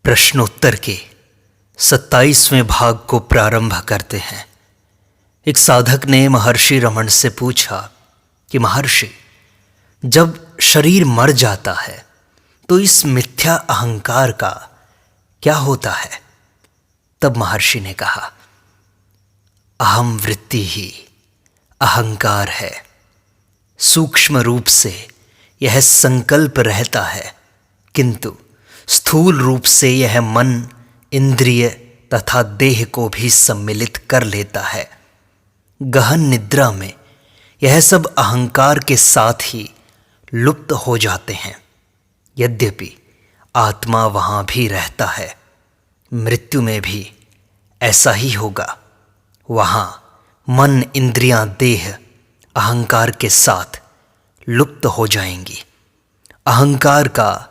प्रश्नोत्तर के 27वें भाग को प्रारंभ करते हैं। एक साधक ने महर्षि रमण से पूछा कि महर्षि, जब शरीर मर जाता है तो इस मिथ्या अहंकार का क्या होता है? तब महर्षि ने कहा, अहम वृत्ति ही अहंकार है। सूक्ष्म रूप से यह संकल्प रहता है, किंतु स्थूल रूप से यह मन, इंद्रिय तथा देह को भी सम्मिलित कर लेता है। गहन निद्रा में यह सब अहंकार के साथ ही लुप्त हो जाते हैं। यद्यपि आत्मा वहाँ भी रहता है, मृत्यु में भी ऐसा ही होगा। वहाँ मन, इंद्रियां, देह अहंकार के साथ लुप्त हो जाएंगी। अहंकार का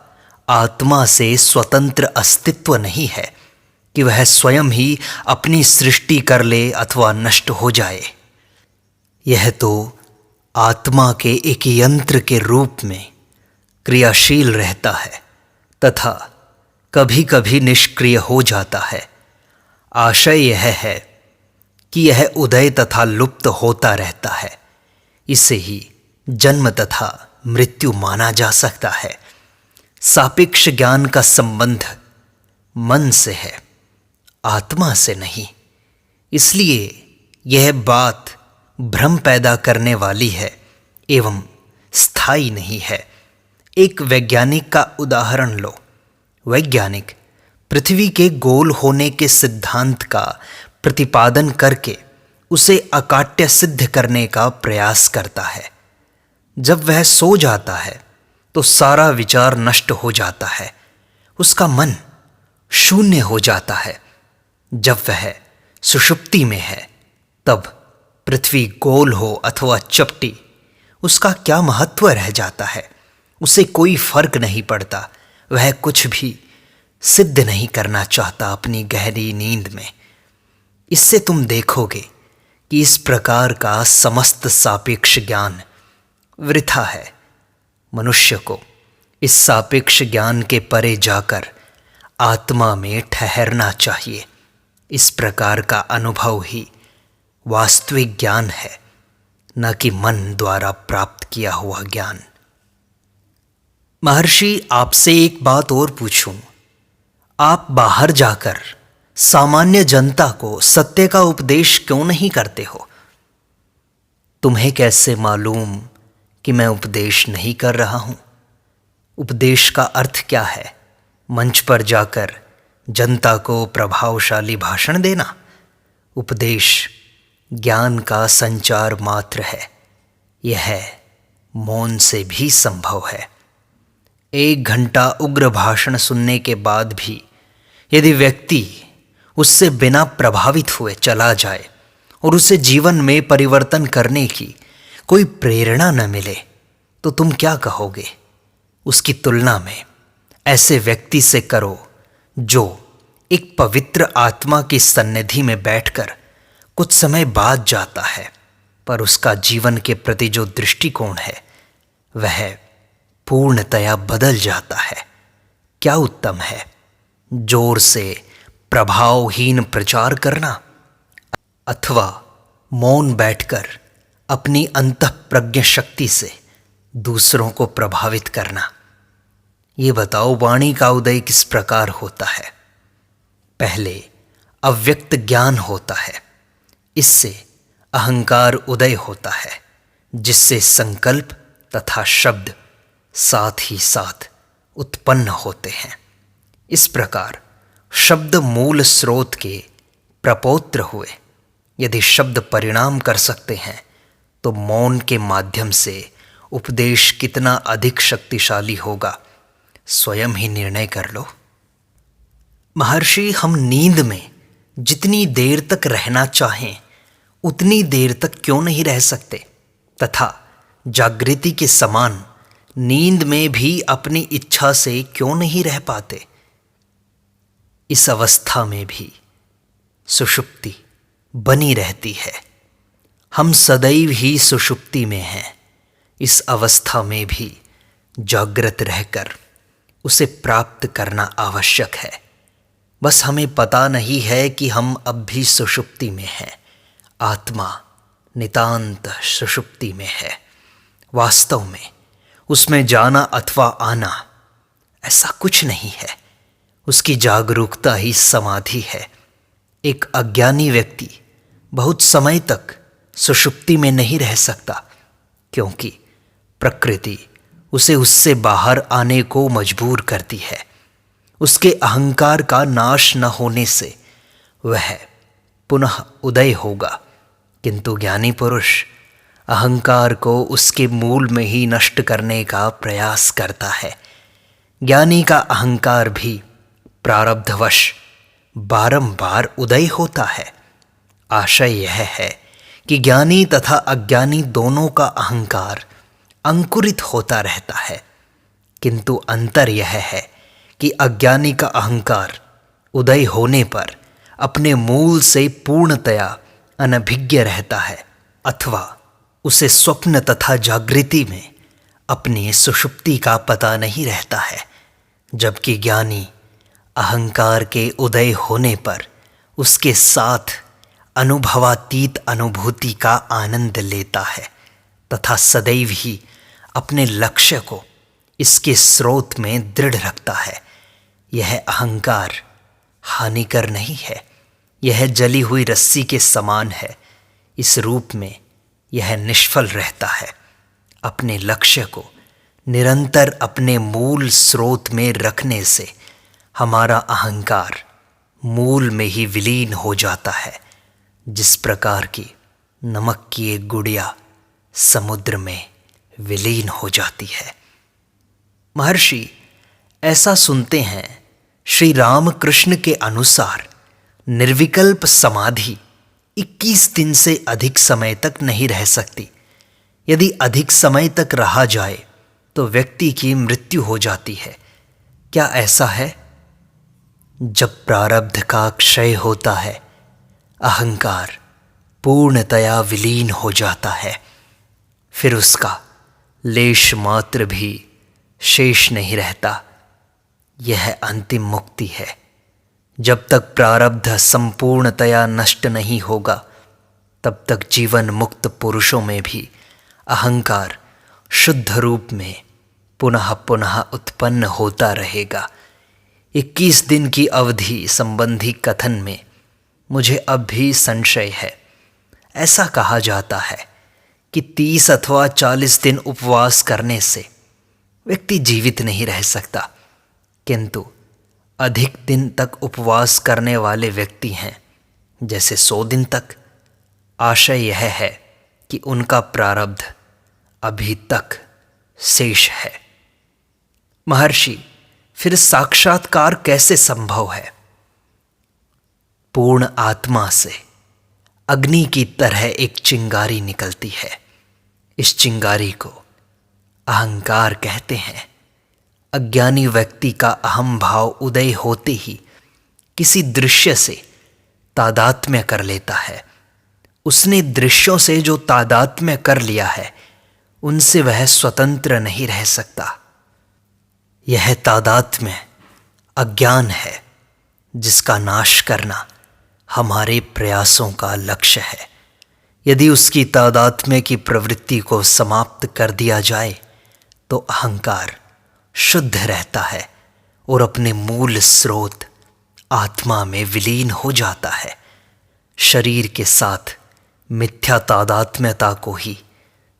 आत्मा से स्वतंत्र अस्तित्व नहीं है कि वह स्वयं ही अपनी सृष्टि कर ले अथवा नष्ट हो जाए। यह तो आत्मा के एक यंत्र के रूप में क्रियाशील रहता है तथा कभी कभी निष्क्रिय हो जाता है। आशय यह है कि यह उदय तथा लुप्त होता रहता है। इसे ही जन्म तथा मृत्यु माना जा सकता है। सापेक्ष ज्ञान का संबंध मन से है, आत्मा से नहीं। इसलिए यह बात भ्रम पैदा करने वाली है एवं स्थायी नहीं है। एक वैज्ञानिक का उदाहरण लो। वैज्ञानिक पृथ्वी के गोल होने के सिद्धांत का प्रतिपादन करके उसे अकाट्य सिद्ध करने का प्रयास करता है। जब वह सो जाता है तो सारा विचार नष्ट हो जाता है, उसका मन शून्य हो जाता है। जब वह सुषुप्ति में है तब पृथ्वी गोल हो अथवा चपटी, उसका क्या महत्व रह जाता है? उसे कोई फर्क नहीं पड़ता। वह कुछ भी सिद्ध नहीं करना चाहता अपनी गहरी नींद में। इससे तुम देखोगे कि इस प्रकार का समस्त सापेक्ष ज्ञान वृथा है। मनुष्य को इस सापेक्ष ज्ञान के परे जाकर आत्मा में ठहरना चाहिए। इस प्रकार का अनुभव ही वास्तविक ज्ञान है, न कि मन द्वारा प्राप्त किया हुआ ज्ञान। महर्षि, आपसे एक बात और पूछूं। आप बाहर जाकर सामान्य जनता को सत्य का उपदेश क्यों नहीं करते हो? तुम्हें कैसे मालूम कि मैं उपदेश नहीं कर रहा हूं? उपदेश का अर्थ क्या है? मंच पर जाकर जनता को प्रभावशाली भाषण देना? उपदेश ज्ञान का संचार मात्र है। यह मौन से भी संभव है। 1 घंटा उग्र भाषण सुनने के बाद भी यदि व्यक्ति उससे बिना प्रभावित हुए चला जाए और उसे जीवन में परिवर्तन करने की कोई प्रेरणा न मिले तो तुम क्या कहोगे? उसकी तुलना में ऐसे व्यक्ति से करो जो एक पवित्र आत्मा की सन्निधि में बैठकर कुछ समय बाद जाता है, पर उसका जीवन के प्रति जो दृष्टिकोण है वह पूर्णतया बदल जाता है। क्या उत्तम है, जोर से प्रभावहीन प्रचार करना अथवा मौन बैठकर अपनी अंतःप्रज्ञ शक्ति से दूसरों को प्रभावित करना? ये बताओ, वाणी का उदय किस प्रकार होता है? पहले अव्यक्त ज्ञान होता है, इससे अहंकार उदय होता है, जिससे संकल्प तथा शब्द साथ ही साथ उत्पन्न होते हैं। इस प्रकार शब्द मूल स्रोत के प्रपौत्र हुए। यदि शब्द परिणाम कर सकते हैं तो मौन के माध्यम से उपदेश कितना अधिक शक्तिशाली होगा, स्वयं ही निर्णय कर लो। महर्षि, हम नींद में जितनी देर तक रहना चाहें उतनी देर तक क्यों नहीं रह सकते, तथा जागृति के समान नींद में भी अपनी इच्छा से क्यों नहीं रह पाते? इस अवस्था में भी सुषुप्ति बनी रहती है। हम सदैव ही सुषुप्ति में हैं। इस अवस्था में भी जागृत रहकर उसे प्राप्त करना आवश्यक है। बस हमें पता नहीं है कि हम अब भी सुषुप्ति में हैं। आत्मा नितांत सुषुप्ति में है। वास्तव में उसमें जाना अथवा आना ऐसा कुछ नहीं है। उसकी जागरूकता ही समाधि है। एक अज्ञानी व्यक्ति बहुत समय तक सुषुप्ति में नहीं रह सकता, क्योंकि प्रकृति उसे उससे बाहर आने को मजबूर करती है। उसके अहंकार का नाश न होने से वह पुनः उदय होगा, किंतु ज्ञानी पुरुष अहंकार को उसके मूल में ही नष्ट करने का प्रयास करता है। ज्ञानी का अहंकार भी प्रारब्धवश बारंबार उदय होता है। आशय यह है कि ज्ञानी तथा अज्ञानी दोनों का अहंकार अंकुरित होता रहता है, किंतु अंतर यह है कि अज्ञानी का अहंकार उदय होने पर अपने मूल से पूर्णतया अनभिज्ञ रहता है, अथवा उसे स्वप्न तथा जागृति में अपनी सुषुप्ति का पता नहीं रहता है, जबकि ज्ञानी अहंकार के उदय होने पर उसके साथ अनुभवातीत अनुभूति का आनंद लेता है तथा सदैव ही अपने लक्ष्य को इसके स्रोत में दृढ़ रखता है। यह अहंकार हानिकर नहीं है, यह जली हुई रस्सी के समान है। इस रूप में यह निष्फल रहता है। अपने लक्ष्य को निरंतर अपने मूल स्रोत में रखने से हमारा अहंकार मूल में ही विलीन हो जाता है, जिस प्रकार की नमक की एक गुड़िया समुद्र में विलीन हो जाती है। महर्षि ऐसा सुनते हैं, श्री रामकृष्ण के अनुसार निर्विकल्प समाधि 21 दिन से अधिक समय तक नहीं रह सकती। यदि अधिक समय तक रहा जाए तो व्यक्ति की मृत्यु हो जाती है। क्या ऐसा है? जब प्रारब्ध का क्षय होता है, अहंकार पूर्णतया विलीन हो जाता है, फिर उसका लेश मात्र भी शेष नहीं रहता। यह अंतिम मुक्ति है। जब तक प्रारब्ध संपूर्णतया नष्ट नहीं होगा, तब तक जीवन मुक्त पुरुषों में भी अहंकार शुद्ध रूप में पुनः पुनः उत्पन्न होता रहेगा। 21 दिन की अवधि संबंधी कथन में मुझे अब भी संशय है। ऐसा कहा जाता है कि 30 अथवा 40 दिन उपवास करने से व्यक्ति जीवित नहीं रह सकता, किंतु अधिक दिन तक उपवास करने वाले व्यक्ति हैं, जैसे 100 दिन तक। आशय यह है कि उनका प्रारब्ध अभी तक शेष है। महर्षि, फिर साक्षात्कार कैसे संभव है? पूर्ण आत्मा से अग्नि की तरह एक चिंगारी निकलती है। इस चिंगारी को अहंकार कहते हैं। अज्ञानी व्यक्ति का अहम भाव उदय होते ही किसी दृश्य से तादात्म्य कर लेता है। उसने दृश्यों से जो तादात्म्य कर लिया है, उनसे वह स्वतंत्र नहीं रह सकता। यह तादात्म्य अज्ञान है, जिसका नाश करना हमारे प्रयासों का लक्ष्य है। यदि उसकी तादात्म्य की प्रवृत्ति को समाप्त कर दिया जाए तो अहंकार शुद्ध रहता है और अपने मूल स्रोत आत्मा में विलीन हो जाता है। शरीर के साथ मिथ्या तादात्म्यता को ही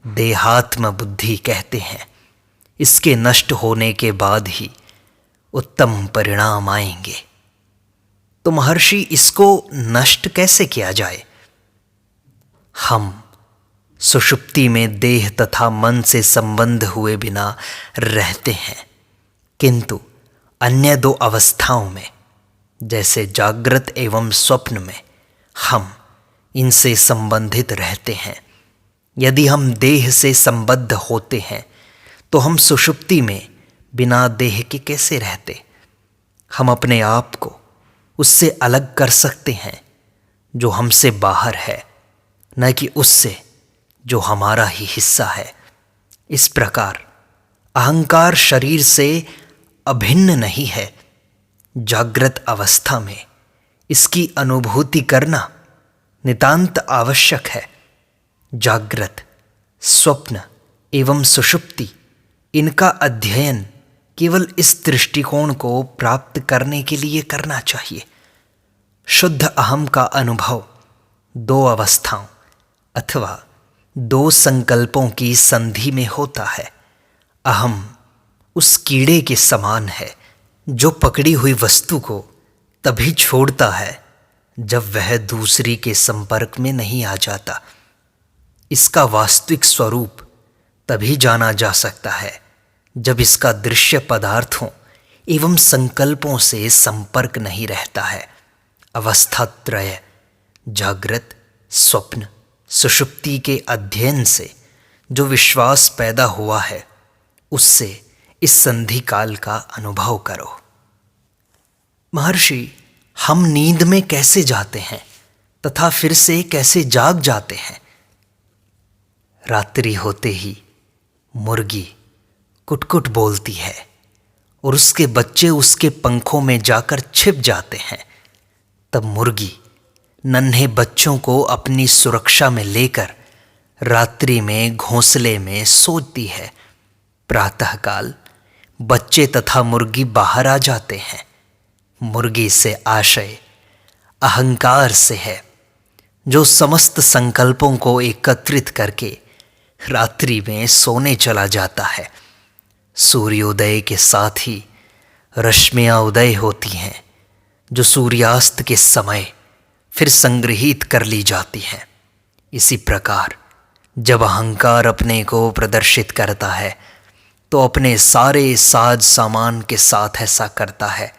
देहात्म बुद्धि कहते हैं। इसके नष्ट होने के बाद ही उत्तम परिणाम आएंगे। तो महर्षि, इसको नष्ट कैसे किया जाए? हम सुषुप्ति में देह तथा मन से संबंध हुए बिना रहते हैं, किंतु अन्य 2 अवस्थाओं में, जैसे जागृत एवं स्वप्न में, हम इनसे संबंधित रहते हैं। यदि हम देह से संबद्ध होते हैं तो हम सुषुप्ति में बिना देह के कैसे रहते? हम अपने आप को उससे अलग कर सकते हैं जो हमसे बाहर है, न कि उससे जो हमारा ही हिस्सा है। इस प्रकार अहंकार शरीर से अभिन्न नहीं है, जागृत अवस्था में इसकी अनुभूति करना नितांत आवश्यक है। जागृत, स्वप्न एवं सुषुप्ति, इनका अध्ययन केवल इस दृष्टिकोण को प्राप्त करने के लिए करना चाहिए। शुद्ध अहम का अनुभव दो अवस्थाओं अथवा दो संकल्पों की संधि में होता है। अहम उस कीड़े के समान है जो पकड़ी हुई वस्तु को तभी छोड़ता है जब वह दूसरी के संपर्क में नहीं आ जाता। इसका वास्तविक स्वरूप तभी जाना जा सकता है जब इसका दृश्य पदार्थों एवं संकल्पों से संपर्क नहीं रहता है। अवस्थात्रय जागृत, स्वप्न, सुषुप्ति के अध्ययन से जो विश्वास पैदा हुआ है उससे इस संधि काल का अनुभव करो। महर्षि, हम नींद में कैसे जाते हैं तथा फिर से कैसे जाग जाते हैं? रात्रि होते ही मुर्गी कुटकुट बोलती है और उसके बच्चे उसके पंखों में जाकर छिप जाते हैं। तब मुर्गी नन्हे बच्चों को अपनी सुरक्षा में लेकर रात्रि में घोंसले में सोती है। प्रातःकाल बच्चे तथा मुर्गी बाहर आ जाते हैं। मुर्गी से आशय अहंकार से है, जो समस्त संकल्पों को एकत्रित करके रात्रि में सोने चला जाता है। सूर्योदय के साथ ही रश्मियाँ उदय होती हैं, जो सूर्यास्त के समय फिर संग्रहित कर ली जाती हैं। इसी प्रकार जब अहंकार अपने को प्रदर्शित करता है तो अपने सारे साज सामान के साथ ऐसा करता है,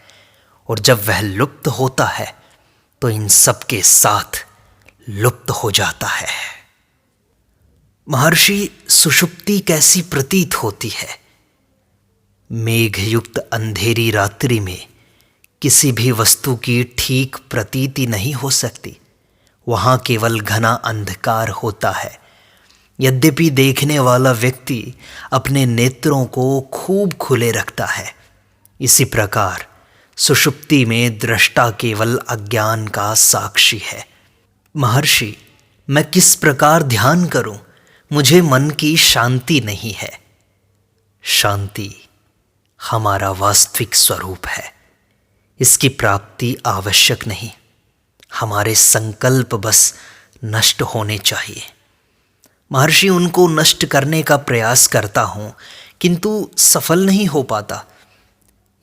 और जब वह लुप्त होता है तो इन सब के साथ लुप्त हो जाता है। महर्षि, सुषुप्ति कैसी प्रतीत होती है? मेघयुक्त अंधेरी रात्रि में किसी भी वस्तु की ठीक प्रतीति नहीं हो सकती। वहाँ केवल घना अंधकार होता है। यद्यपि देखने वाला व्यक्ति अपने नेत्रों को खूब खुले रखता है, इसी प्रकार सुषुप्ति में दृष्टा केवल अज्ञान का साक्षी है। महर्षि, मैं किस प्रकार ध्यान करूं? मुझे मन की शांति नहीं है। शांति हमारा वास्तविक स्वरूप है। इसकी प्राप्ति आवश्यक नहीं, हमारे संकल्प बस नष्ट होने चाहिए। महर्षि, उनको नष्ट करने का प्रयास करता हूं किंतु सफल नहीं हो पाता।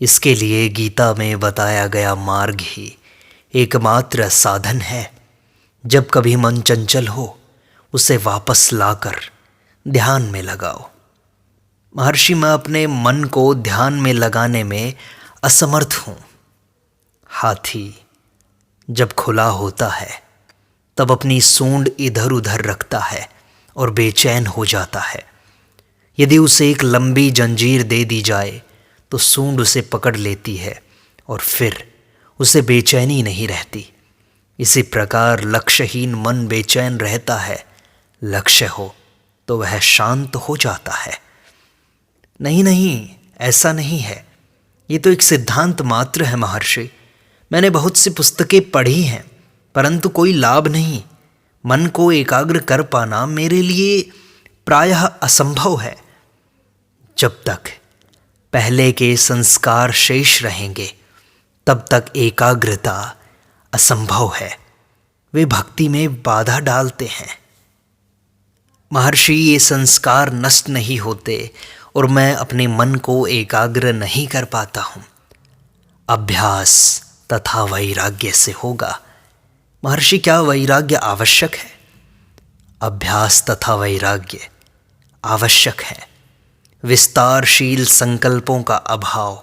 इसके लिए गीता में बताया गया मार्ग ही एकमात्र साधन है। जब कभी मन चंचल हो उसे वापस लाकर ध्यान में लगाओ। महर्षि, मैं अपने मन को ध्यान में लगाने में असमर्थ हूँ। हाथी जब खुला होता है तब अपनी सूंड इधर उधर रखता है और बेचैन हो जाता है। यदि उसे एक लंबी जंजीर दे दी जाए तो सूंड उसे पकड़ लेती है और फिर उसे बेचैनी नहीं रहती। इसी प्रकार लक्ष्यहीन मन बेचैन रहता है। लक्ष्य हो तो वह शांत हो जाता है। नहीं नहीं, ऐसा नहीं है। ये तो एक सिद्धांत मात्र है महर्षि। मैंने बहुत सी पुस्तकें पढ़ी हैं परंतु कोई लाभ नहीं। मन को एकाग्र कर पाना मेरे लिए प्रायः असंभव है। जब तक पहले के संस्कार शेष रहेंगे तब तक एकाग्रता असंभव है। वे भक्ति में बाधा डालते हैं। महर्षि, ये संस्कार नष्ट नहीं होते और मैं अपने मन को एकाग्र नहीं कर पाता हूँ। अभ्यास तथा वैराग्य से होगा। महर्षि, क्या वैराग्य आवश्यक है? अभ्यास तथा वैराग्य आवश्यक है। विस्तारशील संकल्पों का अभाव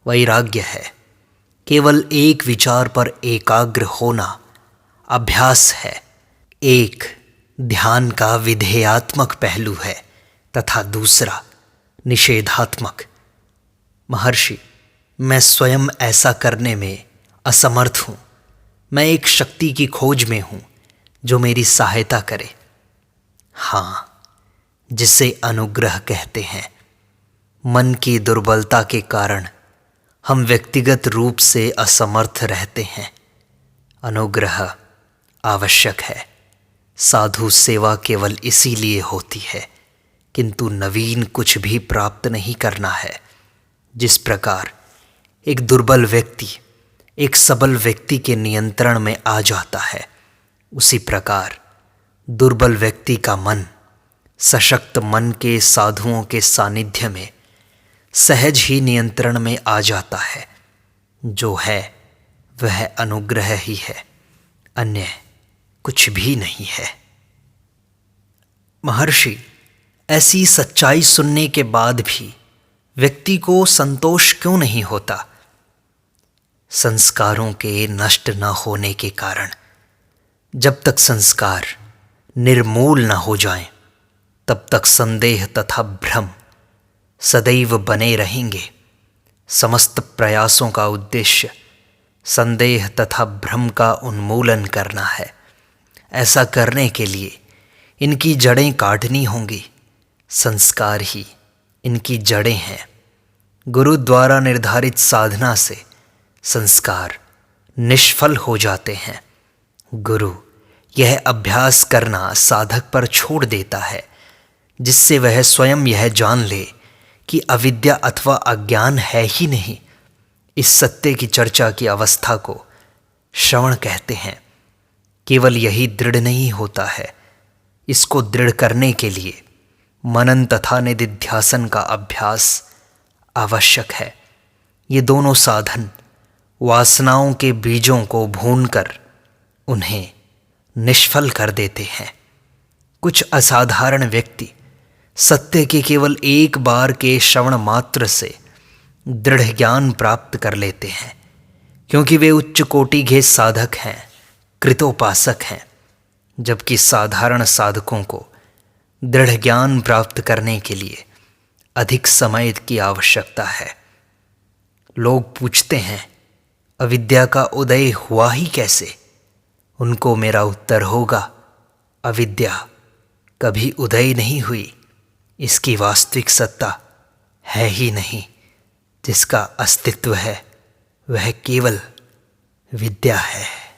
वैराग्य है। केवल एक विचार पर एकाग्र होना अभ्यास है। एक ध्यान का विधेयात्मक पहलू है तथा दूसरा निषेधात्मक। महर्षि, मैं स्वयं ऐसा करने में असमर्थ हूँ। मैं एक शक्ति की खोज में हूँ जो मेरी सहायता करे। हाँ, जिसे अनुग्रह कहते हैं। मन की दुर्बलता के कारण हम व्यक्तिगत रूप से असमर्थ रहते हैं। अनुग्रह आवश्यक है। साधु सेवा केवल इसीलिए होती है, किंतु नवीन कुछ भी प्राप्त नहीं करना है। जिस प्रकार एक दुर्बल व्यक्ति एक सबल व्यक्ति के नियंत्रण में आ जाता है, उसी प्रकार दुर्बल व्यक्ति का मन सशक्त मन के साधुओं के सानिध्य में सहज ही नियंत्रण में आ जाता है। जो है वह अनुग्रह ही है, अन्य कुछ भी नहीं है। महर्षि, ऐसी सच्चाई सुनने के बाद भी व्यक्ति को संतोष क्यों नहीं होता? संस्कारों के नष्ट न होने के कारण। जब तक संस्कार निर्मूल न हो जाएं, तब तक संदेह तथा भ्रम सदैव बने रहेंगे। समस्त प्रयासों का उद्देश्य संदेह तथा भ्रम का उन्मूलन करना है। ऐसा करने के लिए इनकी जड़ें काटनी होंगी। संस्कार ही इनकी जड़ें हैं। गुरु द्वारा निर्धारित साधना से संस्कार निष्फल हो जाते हैं। गुरु यह अभ्यास करना साधक पर छोड़ देता है, जिससे वह स्वयं यह जान ले कि अविद्या अथवा अज्ञान है ही नहीं। इस सत्य की चर्चा की अवस्था को श्रवण कहते हैं। केवल यही दृढ़ नहीं होता है, इसको दृढ़ करने के लिए मनन तथा निधिध्यासन का अभ्यास आवश्यक है। ये दोनों साधन वासनाओं के बीजों को भूनकर उन्हें निष्फल कर देते हैं। कुछ असाधारण व्यक्ति सत्य के केवल एक बार के श्रवण मात्र से दृढ़ ज्ञान प्राप्त कर लेते हैं, क्योंकि वे उच्च कोटि के साधक हैं, कृतोपासक हैं। जबकि साधारण साधकों को दृढ़ ज्ञान प्राप्त करने के लिए अधिक समय की आवश्यकता है। लोग पूछते हैं, अविद्या का उदय हुआ ही कैसे? उनको मेरा उत्तर होगा, अविद्या कभी उदय नहीं हुई। इसकी वास्तविक सत्ता है ही नहीं। जिसका अस्तित्व है वह केवल विद्या है।